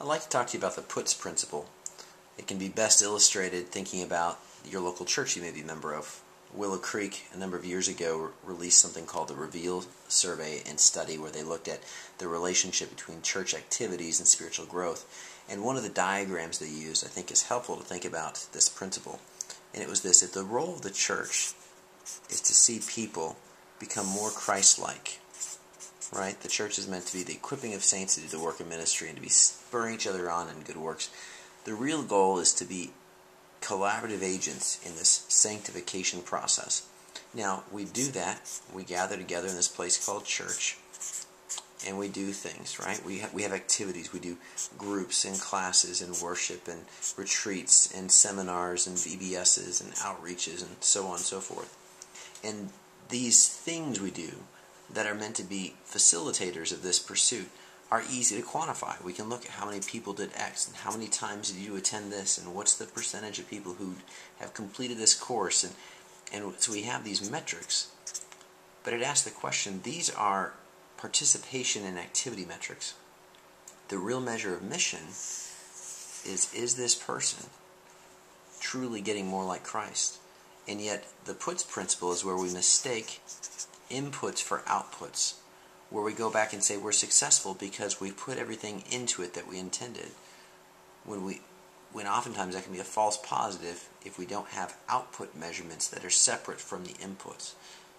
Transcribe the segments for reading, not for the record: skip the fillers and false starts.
I'd like to talk to you about the puts principle. It can be best illustrated thinking about your local church you may be a member of. Willow Creek, a number of years ago, released something called the Reveal Survey and Study, where they looked at the relationship between church activities and spiritual growth. And one of the diagrams they used, I think, is helpful to think about this principle. And it was this: if the role of the church is to see people become more Christ-like, right? The church is meant to be the equipping of saints to do the work of ministry and to be spurring each other on in good works. The real goal is to be collaborative agents in this sanctification process. Now, we do that. We gather together in this place called church, and we do things, right? We have activities. We do groups and classes and worship and retreats and seminars and VBSs and outreaches and so on and so forth. And these things we do that are meant to be facilitators of this pursuit are easy to quantify. We can look at how many people did X and how many times did you attend this and what's the percentage of people who have completed this course, and so we have these metrics. But it asks the question, these are participation and activity metrics. The real measure of mission is this person truly getting more like Christ? And yet the puts principle is where we mistake inputs for outputs, where we go back and say we're successful because we put everything into it that we intended, when oftentimes that can be a false positive if we don't have output measurements that are separate from the inputs.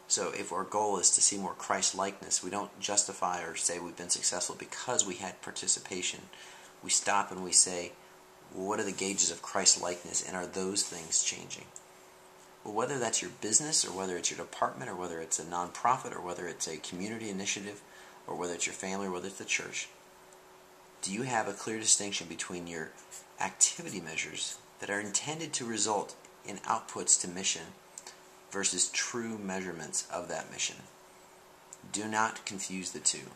So if our goal is to see more Christ-likeness, we don't justify or say we've been successful because we had participation. We stop and we say, well, what are the gauges of Christ-likeness, and are those things changing? Well, whether that's your business, or whether it's your department, or whether it's a nonprofit, or whether it's a community initiative, or whether it's your family, or whether it's the church, do you have a clear distinction between your activity measures that are intended to result in outputs to mission versus true measurements of that mission? Do not confuse the two.